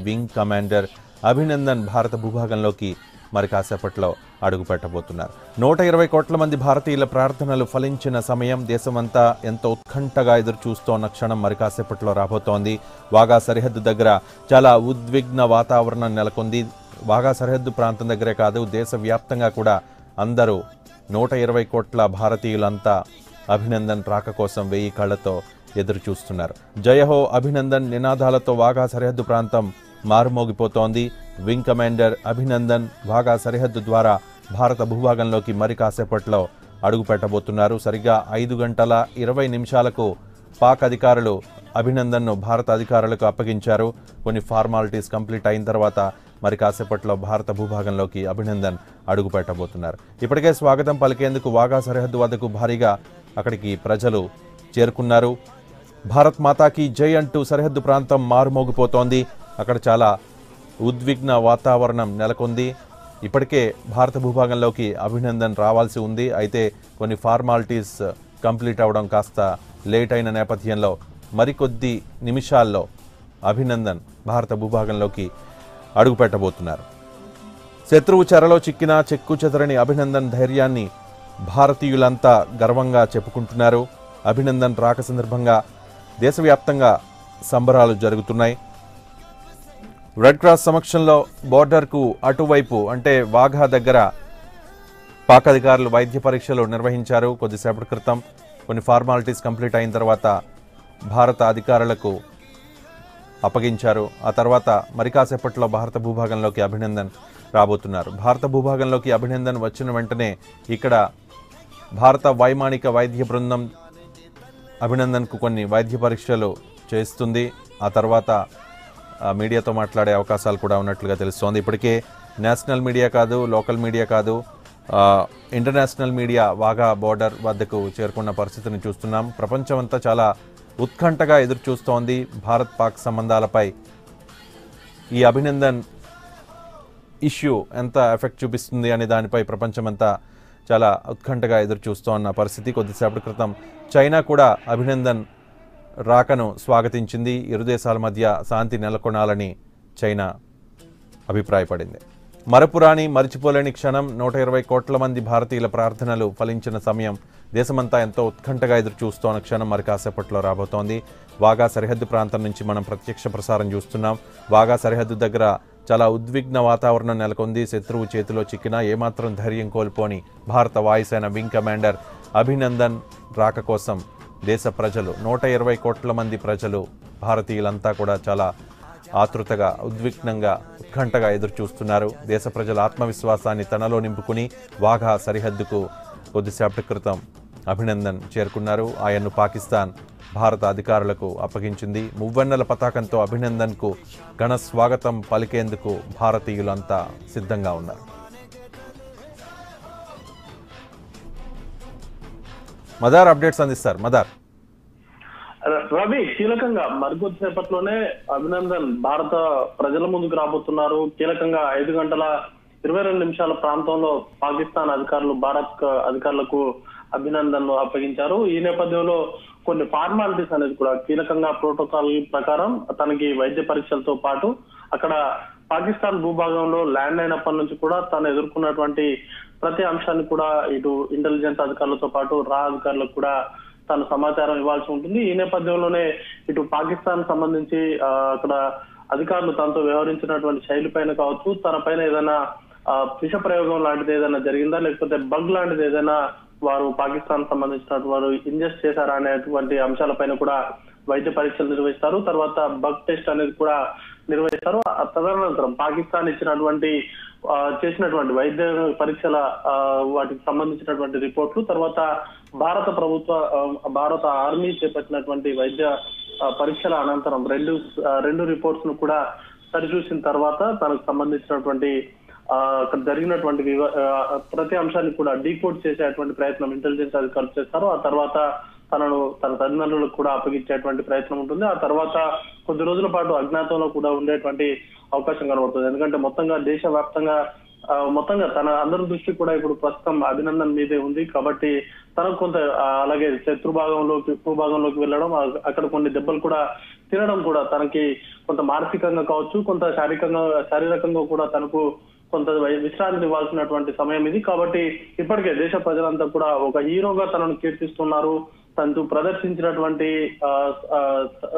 Wing commander Abhinandan భారత భూభాగంలోకి మరి కాసేపట్లో అడుగుపెట్టబోతున్నారు. 120 కోట్ల మంది భారతీయుల ప్రార్థనలు ఫలించిన సమయం, దేశమంతా ఎంతో ఉత్కంఠగా ఎదురుచూస్తోన్న క్షణం మరి కాసేపట్లో రాబోతోంది. వాఘా సరిహద్దు దగ్గర చాలా ఉద్విగ్న వాతావరణం నెలకొంది. వాఘా సరిహద్దు ప్రాంతం దగ్గరే కాదు, దేశవ్యాప్తంగా కూడా అందరూ 120 కోట్ల భారతీయులంతా అభినందన్ రాక కోసం 1000 కళ్లతో ఎదురు చూస్తున్నారు. జయహో అభినందన్ నినాదాలతో వాఘా సరిహద్దు ప్రాంతం మారుమోగిపోతోంది. వింగ్ కమాండర్ అభినందన్ వాఘా సరిహద్దు ద్వారా భారత భూభాగంలోకి మరి కాసేపట్లో అడుగు పెట్టబోతున్నారు. సరిగ్గా 5 గంటల 20 నిమిషాలకు పాక్ అధికారులు అభినందన్ను భారత అధికారులకు అప్పగించారు. కొన్ని ఫార్మాలిటీస్ కంప్లీట్ అయిన తర్వాత మరి కాసేపట్లో భారత భూభాగంలోకి అభినందన్ అడుగు పెట్టబోతున్నారు. ఇప్పటికే స్వాగతం పలికేందుకు వాఘా సరిహద్దు వద్దకు భారీగా అక్కడికి ప్రజలు చేరుకున్నారు. భారత్ మాతాకి జై అంటూ సరిహద్దు ప్రాంతం మారుమోగిపోతోంది. అక్కడ చాలా ఉద్విగ్న వాతావరణం నెలకొంది. ఇప్పటికే భారత భూభాగంలోకి అభినందన్ రావాల్సి ఉంది. అయితే కొన్ని ఫార్మాలిటీస్ కంప్లీట్ అవ్వడం కాస్త లేట్ అయిన నేపథ్యంలో మరికొద్ది నిమిషాల్లో అభినందన్ భారత భూభాగంలోకి అడుగుపెట్టబోతున్నారు. శత్రువు చెరలో చిక్కిన చెక్కు చెదరని అభినందన్ ధైర్యాన్ని భారతీయులంతా గర్వంగా చెప్పుకుంటున్నారు. అభినందన్ రాక సందర్భంగా దేశవ్యాప్తంగా సంబరాలు జరుగుతున్నాయి. రెడ్ క్రాస్ సమక్షంలో బోర్డర్కు అటువైపు అంటే వాఘా దగ్గర పాక్ అధికారులు వైద్య పరీక్షలు నిర్వహించారు. కొద్దిసేపటి క్రితం కొన్ని ఫార్మాలిటీస్ కంప్లీట్ అయిన తర్వాత భారత అధికారులకు అప్పగించారు. ఆ తర్వాత మరి కాసేపట్లో భారత భూభాగంలోకి అభినందన్ రాబోతున్నారు. భారత భూభాగంలోకి అభినందన్ వచ్చిన వెంటనే ఇక్కడ భారత వైమానిక వైద్య బృందం అభినందన్కు కొన్ని వైద్య పరీక్షలు చేస్తుంది. ఆ తర్వాత మీడియాతో మాట్లాడే అవకాశాలు కూడా ఉన్నట్లుగా తెలుస్తోంది. ఇప్పటికే నేషనల్ మీడియా కాదు, లోకల్ మీడియా కాదు, ఇంటర్నేషనల్ మీడియా వాఘా బోర్డర్ వద్దకు చేరుకున్న పరిస్థితిని చూస్తున్నాం. ప్రపంచమంతా చాలా ఉత్కంఠగా ఎదురు చూస్తోంది భారత్ పాక్ సంబంధాలపై. ఈ అభినందన్ ఇష్యూ ఎంత ఎఫెక్ట్ చూపిస్తుంది అనే దానిపై ప్రపంచమంతా చాలా ఉత్కంఠగా ఎదురు చూస్తోన్న పరిస్థితి. కొద్దిసేపటి క్రితం చైనా కూడా అభినందన్ రాకను స్వాగతించింది. ఇరు దేశాల మధ్య శాంతి నెలకొనాలని చైనా అభిప్రాయపడింది. మరపురాని మరిచిపోలేని క్షణం, 120 కోట్ల మంది భారతీయుల ప్రార్థనలు ఫలించిన సమయం, దేశమంతా ఎంతో ఉత్కంఠగా ఎదురు చూస్తోన్న క్షణం మరి కాసేపట్లో రాబోతోంది. వాఘా సరిహద్దు ప్రాంతం నుంచి మనం ప్రత్యక్ష ప్రసారం చూస్తున్నాం. వాఘా సరిహద్దు దగ్గర చాలా ఉద్విగ్న వాతావరణం నెలకొంది. శత్రువు చేతిలో చిక్కినా ఏమాత్రం ధైర్యం కోల్పోని భారత వాయుసేన వింగ్ కమాండర్ అభినందన్ రాక కోసం దేశ ప్రజలు 120 కోట్ల మంది ప్రజలు, భారతీయులంతా కూడా చాలా ఆతృతగా, ఉద్విగ్నంగా, ఉత్కంఠగా ఎదురు చూస్తున్నారు. దేశ ప్రజల ఆత్మవిశ్వాసాన్ని తనలో నింపుకుని వాఘా సరిహద్దుకు కొద్దిసేపటి క్రితం అభినందన్ చేరుకున్నారు. ఆయన్ను పాకిస్తాన్ భారత అధికారులకు అప్పగించింది. మువ్వన్నెల పతాకంతో అభినందన్కు ఘన స్వాగతం పలికేందుకు భారతీయులంతా సిద్ధంగా ఉన్నారు. మదార్ అప్డేట్స్ అందిస్తారు. మదార్. రవి, కీలకంగా మరికొద్దిసేపట్లోనే అభినందన్ భారత ప్రజల ముందుకు రాబోతున్నారు. కీలకంగా 5 గంటల 22 నిమిషాల ప్రాంతంలో పాకిస్తాన్ అధికారులు భారత్ అధికారులకు అభినందన్ అప్పగించారు. ఈ నేపథ్యంలో కొన్ని ఫార్మాలిటీస్ అనేది కూడా కీలకంగా ప్రోటోకాల్ ప్రకారం తనకి వైద్య పరీక్షలతో పాటు అక్కడ పాకిస్తాన్ భూభాగంలో ల్యాండ్ అయినప్పటి నుంచి కూడా తను ఎదుర్కొన్నటువంటి ప్రతి అంశాన్ని కూడా ఇటు ఇంటెలిజెన్స్ అధికారులతో పాటు రా అధికారులకు కూడా తను సమాచారం ఇవ్వాల్సి ఉంటుంది. ఈ నేపథ్యంలోనే ఇటు పాకిస్తాన్ సంబంధించి అక్కడ అధికారులు తనతో వ్యవహరించినటువంటి శైలి పైన కావచ్చు, తన పైన ఏదైనా విష ప్రయోగం లాంటిది ఏదైనా జరిగిందా, లేకపోతే బగ్ లాంటిది ఏదైనా వారు పాకిస్తాన్ సంబంధించినటువంటి వారు ఇంజెస్ట్ చేశారా అనేటువంటి అంశాలపైన కూడా వైద్య పరీక్షలు నిర్వహిస్తారు. తర్వాత బగ్ టెస్ట్ అనేది కూడా నిర్వహిస్తారు. తదనంతరం పాకిస్తాన్ ఇచ్చినటువంటి చేసినటువంటి వైద్య పరీక్షల వాటికి సంబంధించినటువంటి రిపోర్ట్లు, తర్వాత భారత ఆర్మీ చేపట్టినటువంటి వైద్య పరీక్షల అనంతరం రెండు రిపోర్ట్స్ ను కూడా సరిచూసిన తర్వాత తనకు సంబంధించినటువంటి అక్కడ జరిగినటువంటి ప్రతి అంశాన్ని కూడా డీకోడ్ చేసేటువంటి ప్రయత్నం ఇంటెలిజెన్స్ అధికారులు చేస్తారు. ఆ తర్వాత తనను తన తల్లిదండ్రులకు కూడా అప్పగించేటువంటి ప్రయత్నం ఉంటుంది. ఆ తర్వాత కొద్ది రోజుల పాటు అజ్ఞాతంలో కూడా ఉండేటువంటి అవకాశం కనబడుతుంది. ఎందుకంటే మొత్తంగా తన అందరి దృష్టి కూడా ఇప్పుడు ప్రస్తుతం అభినందన్ మీదే ఉంది. కాబట్టి తనకు కొంత అలాగే భూభాగంలోకి వెళ్ళడం, అక్కడ కొన్ని దెబ్బలు కూడా తినడం కూడా తనకి కొంత మానసికంగా కావచ్చు, కొంత శారీరకంగా కూడా తనకు కొంత విశ్రాంతి ఇవ్వాల్సినటువంటి సమయం ఇది. కాబట్టి ఇప్పటికే దేశ ప్రజలంతా కూడా ఒక హీరోగా తనను కీర్తిస్తున్నారు. తను ప్రదర్శించినటువంటి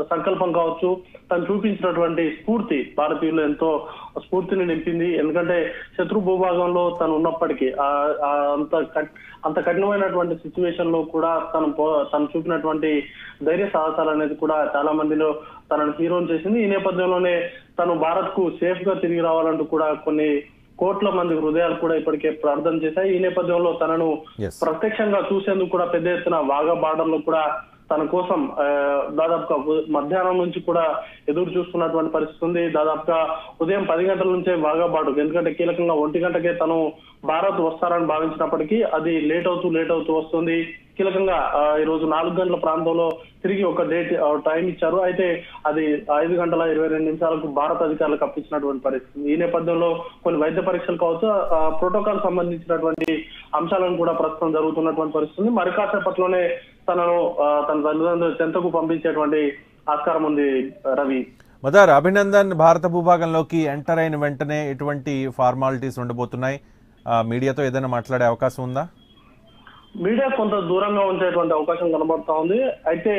సంకల్పం కావచ్చు, తను చూపించినటువంటి స్ఫూర్తి భారతీయులు ఎంతో స్ఫూర్తిని నింపింది. ఎందుకంటే శత్రు భూభాగంలో తను ఉన్నప్పటికీ అంత కఠినమైనటువంటి సిచ్యువేషన్ లో కూడా తను చూపినటువంటి ధైర్య సాహసాలు అనేది కూడా చాలా మందిలో తనను హీరోని చేసింది. ఈ నేపథ్యంలోనే తను భారత్ కు సేఫ్ గా తిరిగి రావాలంటూ కూడా కొన్ని కోట్ల మంది హృదయాలు కూడా ఇప్పటికే ప్రార్థన చేశాయి. ఈ నేపథ్యంలో తనను ప్రత్యక్షంగా చూసేందుకు కూడా పెద్ద ఎత్తున వాఘా బార్డర్ లో కూడా తన కోసం దాదాపుగా మధ్యాహ్నం నుంచి కూడా ఎదురు చూస్తున్నటువంటి పరిస్థితి ఉంది. దాదాపుగా ఉదయం 10 గంటల నుంచే వాఘా బార్డర్, ఎందుకంటే కీలకంగా 1 గంటకే తను భారత్ వస్తారని భావించినప్పటికీ అది లేట్ అవుతూ వస్తుంది. కీలకంగా ఈ రోజు 4 గంటల ప్రాంతంలో తిరిగి ఒక టైం ఇచ్చారు. అయితే అది 5 గంటల 22 నిమిషాలకు భారత అధికారులకు అప్పించినటువంటి పరిస్థితి. ఈ నేపథ్యంలో కొన్ని వైద్య పరీక్షలు కావచ్చు, ప్రోటోకాల్ సంబంధించినటువంటి అంశాలను కూడా ప్రస్తుతం జరుగుతున్నటువంటి పరిస్థితి. మరి కాసేపట్లోనే తన తల్లిదండ్రుల చెంతకు పంపించేటువంటి ఆస్కారం ఉంది. రవి, మదార్, అభినందన్ భారత భూభాగంలోకి ఎంటర్ అయిన వెంటనే ఎటువంటి ఫార్మాలిటీస్ ఉండబోతున్నాయి? మీడియాతో ఏదైనా మాట్లాడే అవకాశం ఉందా? మీడియా కొంత దూరంగా ఉంచేటువంటి అవకాశం కనబడతా ఉంది. అయితే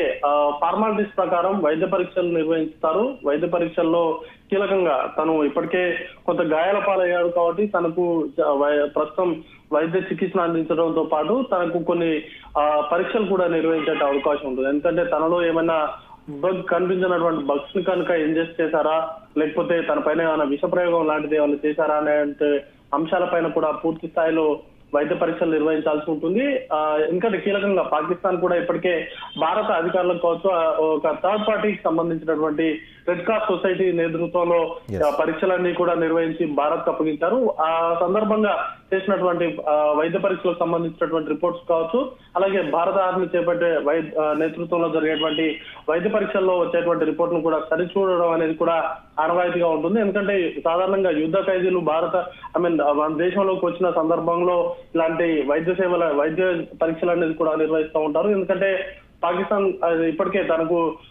ఫార్మాలిటీస్ ప్రకారం వైద్య పరీక్షలు నిర్వహిస్తారు. వైద్య పరీక్షల్లో కీలకంగా తను ఇప్పటికే కొంత గాయాల పాలయ్యాడు కాబట్టి తనకు ప్రస్తుతం వైద్య చికిత్సను అందించడంతో పాటు తనకు కొన్ని పరీక్షలు కూడా నిర్వహించే అవకాశం ఉంటుంది. ఎందుకంటే తనలో ఏమైనా కనిపించినటువంటి బగ్స్ ని కనుక ఇంజెక్ట్ చేశారా, లేకపోతే తన పైన ఏమైనా విష ప్రయోగం లాంటిది ఏమైనా చేశారా అనే అంశాలపైన కూడా పూర్తి స్థాయిలో వైద్య పరీక్షలు నిర్వహించాల్సి ఉంటుంది. ఎందుకంటే కీలకంగా పాకిస్తాన్ కూడా ఇప్పటికే భారత అధికారులకు కావచ్చు, ఒక థర్డ్ పార్టీకి సంబంధించినటువంటి రెడ్ క్రాస్ సొసైటీ నేతృత్వంలో పరీక్షలన్నీ కూడా నిర్వహించి భారత్ అప్పగించారు. ఆ సందర్భంగా చేసినటువంటి వైద్య పరీక్షలకు సంబంధించినటువంటి రిపోర్ట్స్ కావచ్చు, అలాగే భారత ఆర్మీ చేపట్టే నేతృత్వంలో జరిగేటువంటి వైద్య పరీక్షల్లో వచ్చేటువంటి రిపోర్ట్ ను కూడా సరిచూడడం అనేది కూడా ఆనవాయితీగా ఉంటుంది. ఎందుకంటే సాధారణంగా యుద్ధ ఖైదీలు మన దేశంలోకి వచ్చిన సందర్భంలో ఇలాంటి వైద్య పరీక్షలు అనేది కూడా నిర్వహిస్తూ ఉంటారు. ఎందుకంటే పాకిస్తాన్ ఇప్పటికే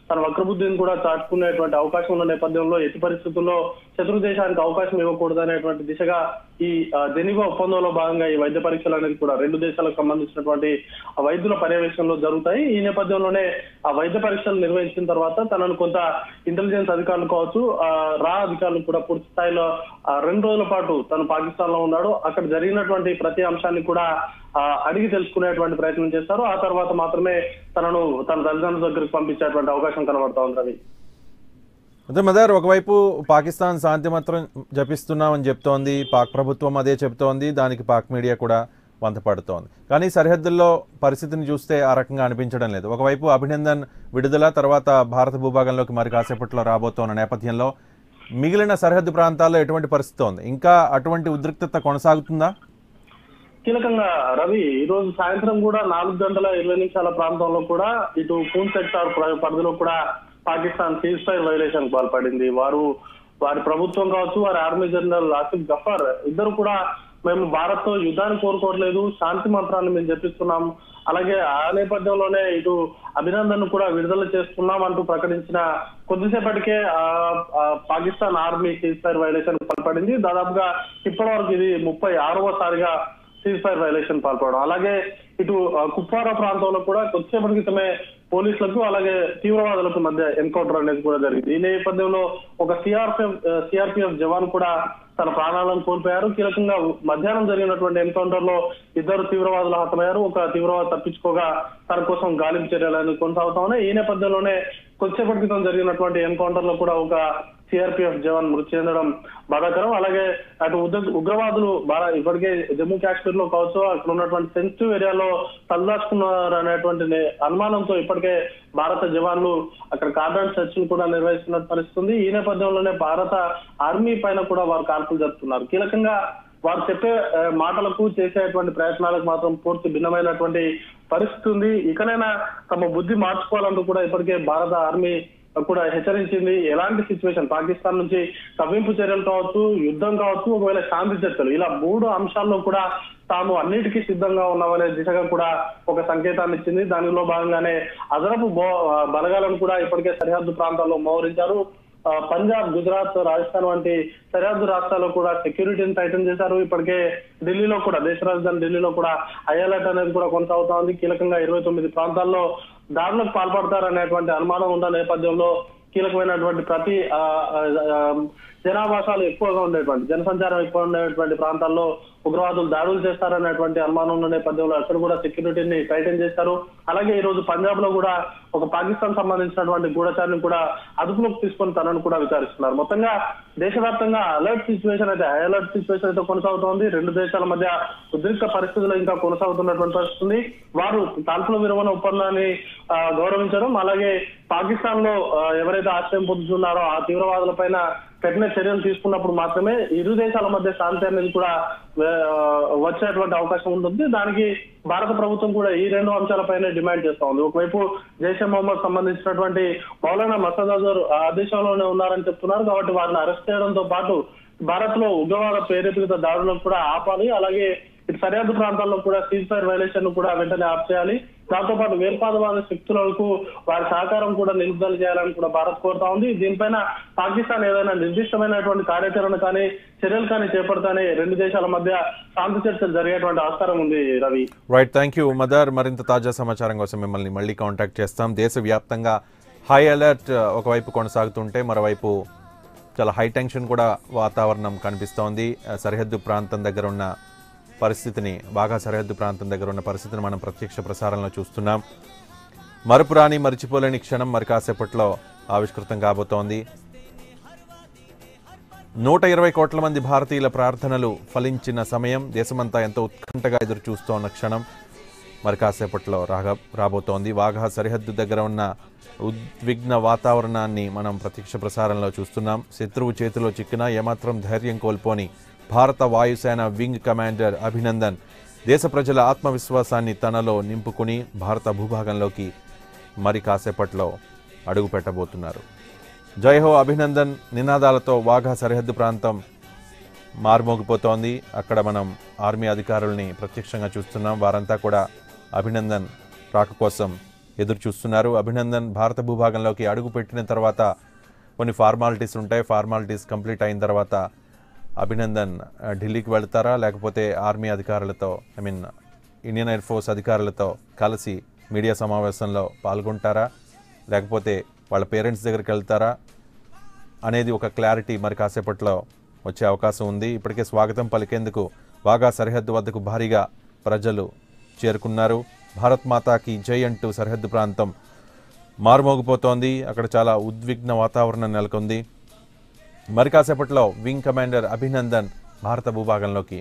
తన వక్రబుద్ధిని కూడా చాటుకునేటువంటి అవకాశం ఉన్న నేపథ్యంలో ఎట్టి పరిస్థితుల్లో శత్రు దేశానికి అవకాశం ఇవ్వకూడదు అనేటువంటి దిశగా ఈ జెనీవా ఒప్పందంలో భాగంగా ఈ వైద్య పరీక్షలు అనేది కూడా 2 దేశాలకు సంబంధించినటువంటి వైద్యుల పర్యవేక్షణలో జరుగుతాయి. ఈ నేపథ్యంలోనే ఆ వైద్య పరీక్షలు నిర్వహించిన తర్వాత తనను కొంత ఇంటెలిజెన్స్ అధికారులు కావచ్చు, అధికారులు కూడా పూర్తి స్థాయిలో 2 రోజుల పాటు తను పాకిస్తాన్ లో ఉన్నాడు. అక్కడ జరిగినటువంటి ప్రతి అంశాన్ని కూడా అడిగి తెలుసుకునేటువంటి ప్రయత్నం చేస్తారు. ఆ తర్వాత మాత్రమే తన తల్లిదండ్రుల దగ్గరికి పంపించేటువంటి అవకాశం కనబడతా ఉంది. రవి, అదే మదర్, ఒకవైపు పాకిస్తాన్ శాంతి మంత్రం జపిస్తున్నామని చెప్తోంది, పాక్ ప్రభుత్వం అదే చెప్తోంది, దానికి పాక్ మీడియా కూడా వంతపడుతోంది. కానీ సరిహద్దుల్లో పరిస్థితిని చూస్తే ఆ రకంగా అనిపించడం లేదు. ఒకవైపు అభినందన్ విడుదల తర్వాత భారత భూభాగంలోకి మరి కాసేపట్లో రాబోతోన్న నేపథ్యంలో మిగిలిన సరిహద్దు ప్రాంతాల్లో ఎటువంటి పరిస్థితి ఉంది? ఇంకా అటువంటి ఉద్రిక్తత కొనసాగుతుందా? కీలకంగా రవి, ఈ రోజు సాయంత్రం కూడా 4 గంటల 20 నిమిషాల ప్రాంతంలో కూడా ఇటు పూంచ్ సెక్టార్ పరిధిలో కూడా పాకిస్తాన్ సీజ్ ఫైర్ వైలేషన్ పాల్పడింది. వారి ప్రభుత్వం కావచ్చు, వారి ఆర్మీ జనరల్ ఆసిఫ్ గఫర్ ఇద్దరు కూడా మేము భారత్ తో యుద్ధాన్ని కోరుకోవట్లేదు, శాంతి మంత్రాన్ని మేము జపిస్తున్నాం, అలాగే ఆ నేపథ్యంలోనే ఇటు అభినందన్ కూడా విడుదల చేస్తున్నాం అంటూ ప్రకటించిన కొద్దిసేపటికే Pakistan army ceasefire violation పాల్పడింది. దాదాపుగా ఇప్పటి వరకు ఇది 36వ సారిగా సీజ్ ఫైర్ వైలేషన్ పాల్పడడం. అలాగే ఇటు కుప్వారా ప్రాంతంలో కూడా కొద్దిసేపటి క్రితమే పోలీసులకు అలాగే తీవ్రవాదులకు మధ్య ఎన్కౌంటర్ అనేది కూడా జరిగింది. ఈ నేపథ్యంలో ఒక సిఆర్పిఎఫ్ జవాన్ కూడా తన ప్రాణాలను కోల్పోయారు. కీలకంగా మధ్యాహ్నం జరిగినటువంటి ఎన్కౌంటర్ లో 2 తీవ్రవాదులు హతమయ్యారు. ఒక తీవ్రవాది తప్పించుకోగా తన కోసం గాలింపు చర్యలు కొనసాగుతా ఉన్నాయి. ఈ నేపథ్యంలోనే కొద్దిసేపటి క్రితం జరిగినటువంటి ఎన్కౌంటర్ లో కూడా ఒక సిఆర్పిఎఫ్ జవాన్ మృతి చెందడం బాధాకరం. అలాగే అటు ఉగ్రవాదులు ఇప్పటికే జమ్మూ కాశ్మీర్ లో కావచ్చు, అక్కడ ఉన్నటువంటి సెన్సిటివ్ ఏరియాలో తలదాచుకున్నారు అనేటువంటి అనుమానంతో ఇప్పటికే భారత జవాన్లు అక్కడ కార్డన్ సెర్చ్ ను కూడా నిర్వహిస్తున్న పరిస్థితి ఉంది. ఈ నేపథ్యంలోనే భారత ఆర్మీ పైన కూడా వారు కాల్పులు జరుపుతున్నారు. కీలకంగా వారు చెప్పే మాటలకు చేసేటువంటి ప్రయత్నాలకు మాత్రం పూర్తి భిన్నమైనటువంటి పరిస్థితి ఉంది. ఇకనైనా తమ బుద్ధి మార్చుకోవాలంటూ కూడా ఇప్పటికే భారత ఆర్మీ కూడా హెచ్చరించింది. ఎలాంటి సిచ్యువేషన్ పాకిస్తాన్ నుంచి కవ్వింపు చర్యలు కావచ్చు, యుద్ధం కావచ్చు, ఒకవేళ శాంతి చర్చలు, ఇలా 3 అంశాల్లో కూడా తాము అన్నిటికీ సిద్ధంగా ఉన్నామనే దిశగా కూడా ఒక సంకేతాన్ని ఇచ్చింది. దానిలో భాగంగానే అదనపు బలగాలను కూడా ఇప్పటికే సరిహద్దు ప్రాంతాల్లో మోహరించారు. పంజాబ్, గుజరాత్, రాజస్థాన్ వంటి సరిహద్దు రాష్ట్రాల్లో కూడా సెక్యూరిటీని టైటన్ చేశారు. ఇప్పటికే ఢిల్లీలో కూడా, దేశ రాజధాని ఢిల్లీలో కూడా హై అలర్ట్ అనేది కూడా కొనసాగుతా ఉంది. కీలకంగా 29 ప్రాంతాల్లో దాడులకు పాల్పడతారనేటువంటి అనుమానం ఉన్న నేపథ్యంలో కీలకమైనటువంటి ప్రతి జనావాసాలు ఎక్కువగా ఉండేటువంటి, జనసంచారం ఎక్కువ ఉండేటువంటి ప్రాంతాల్లో ఉగ్రవాదులు దాడులు చేస్తారనేటువంటి అనుమానం ఉన్న నేపథ్యంలో అక్కడ కూడా సెక్యూరిటీని టైటన్ చేశారు. అలాగే ఈ రోజు పంజాబ్ లో కూడా ఒక పాకిస్తాన్ సంబంధించినటువంటి గూఢచారిని కూడా అదుపులోకి తీసుకొని తనను కూడా విచారిస్తున్నారు. మొత్తంగా దేశవ్యాప్తంగా అలర్ట్ సిచ్యువేషన్ అయితే, హై అలర్ట్ సిచ్యువేషన్ అయితే కొనసాగుతోంది. 2 దేశాల మధ్య ఉద్రిక్త పరిస్థితులు ఇంకా కొనసాగుతున్నటువంటి పరిస్థితి. వారు కాల్పుల విరమణ ఒప్పందాన్ని గౌరవించడం, అలాగే పాకిస్తాన్ లో ఎవరైతే ఆశ్రయం పొందుతున్నారో ఆ తీవ్రవాదుల పైన కఠిన చర్యలు తీసుకున్నప్పుడు మాత్రమే ఇరు దేశాల మధ్య శాంతి అనేది కూడా వచ్చేటువంటి అవకాశం ఉంటుంది. దానికి భారత ప్రభుత్వం కూడా ఈ 2 అంశాలపైనే డిమాండ్ చేస్తా ఉంది. ఒకవైపు జైషే మహమ్మద్ సంబంధించినటువంటి మౌలానా మసూద్ అజర్ ఆ దేశంలోనే ఉన్నారని చెప్తున్నారు. కాబట్టి వారిని అరెస్ట్ చేయడంతో పాటు భారత్ లో ఉగ్రవాద ప్రేరేపిత దాడులను కూడా ఆపాలి. అలాగే ఇటు సరిహద్దు ప్రాంతాల్లో కూడా సీజ్ ఫైర్ వైలేషన్ కూడా వెంటనే ఆప్ చేయాలి. దాంతో పాటు వేర్పాదవాద శక్తులకు వారి సహకారం కూడా నిలుపుదల చేయాలని కూడా భారత్ కోరుతా ఉంది. దీనిపైన పాకిస్తాన్ ఏదైనా నిర్దిష్టమైనటువంటి కార్యాచరణ కానీ, చర్యలు కానీ చేపడతానే 2 దేశాల మధ్య శాంతి చర్చలు జరిగేటువంటి ఆస్కారం ఉంది. Ravi, right, thank you mother. మరింత తాజా సమాచారం కోసం మిమ్మల్ని మళ్ళీ కాంటాక్ట్ చేస్తాం. దేశవ్యాప్తంగా హై అలర్ట్ ఒకవైపు కొనసాగుతుంటే మరోవైపు చాలా హై టెన్షన్ కూడా వాతావరణం కనిపిస్తోంది. సరిహద్దు ప్రాంతం దగ్గర ఉన్న పరిస్థితిని, వాఘా సరిహద్దు ప్రాంతం దగ్గర ఉన్న పరిస్థితిని మనం ప్రత్యక్ష ప్రసారంలో చూస్తున్నాం. మరపురాని, మరిచిపోలేని క్షణం మరి కాసేపట్లో ఆవిష్కృతం కాబోతోంది. 120 కోట్ల మంది భారతీయుల ప్రార్థనలు ఫలించిన సమయం, దేశమంతా ఎంతో ఉత్కంఠగా ఎదురు చూస్తోన్న క్షణం మరి కాసేపట్లో రాబోతోంది. వాఘా సరిహద్దు దగ్గర ఉన్న ఉద్విగ్న వాతావరణాన్ని మనం ప్రత్యక్ష ప్రసారంలో చూస్తున్నాం. శత్రువు చేతిలో చిక్కినా ఏమాత్రం ధైర్యం కోల్పోని భారత వాయుసేన వింగ్ కమాండర్ అభినందన్ దేశ ప్రజల ఆత్మవిశ్వాసాన్ని తనలో నింపుకుని భారత భూభాగంలోకి మరి కాసేపట్లో అడుగు పెట్టబోతున్నారు. జై హో అభినందన్ నినాదాలతో వాఘా సరిహద్దు ప్రాంతం మార్మోగిపోతోంది. అక్కడ మనం ఆర్మీ అధికారుల్ని ప్రత్యక్షంగా చూస్తున్నాం. వారంతా కూడా అభినందన్ రాక కోసం ఎదురు చూస్తున్నారు. అభినందన్ భారత భూభాగంలోకి అడుగు పెట్టిన తర్వాత కొన్ని ఫార్మాలిటీస్ ఉంటాయి. ఫార్మాలిటీస్ కంప్లీట్ అయిన తర్వాత అభినందన్ ఢిల్లీకి వెళ్తారా, లేకపోతే ఆర్మీ అధికారులతో, ఇండియన్ ఎయిర్ ఫోర్స్ అధికారులతో కలిసి మీడియా సమావేశంలో పాల్గొంటారా, లేకపోతే వాళ్ళ పేరెంట్స్ దగ్గరికి వెళ్తారా అనేది ఒక క్లారిటీ మరి కాసేపట్లో వచ్చే అవకాశం ఉంది. ఇప్పటికే స్వాగతం పలికేందుకు వాఘా సరిహద్దు వద్దకు భారీగా ప్రజలు చేరుకున్నారు. భారత్ మాతాకి జై అంటూ సరిహద్దు ప్రాంతం మారుమోగిపోతోంది. అక్కడ చాలా ఉద్విగ్న వాతావరణం నెలకొంది. మరి కాసేపట్లో వింగ్ కమాండర్ అభినందన్ భారత భూభాగంలోకి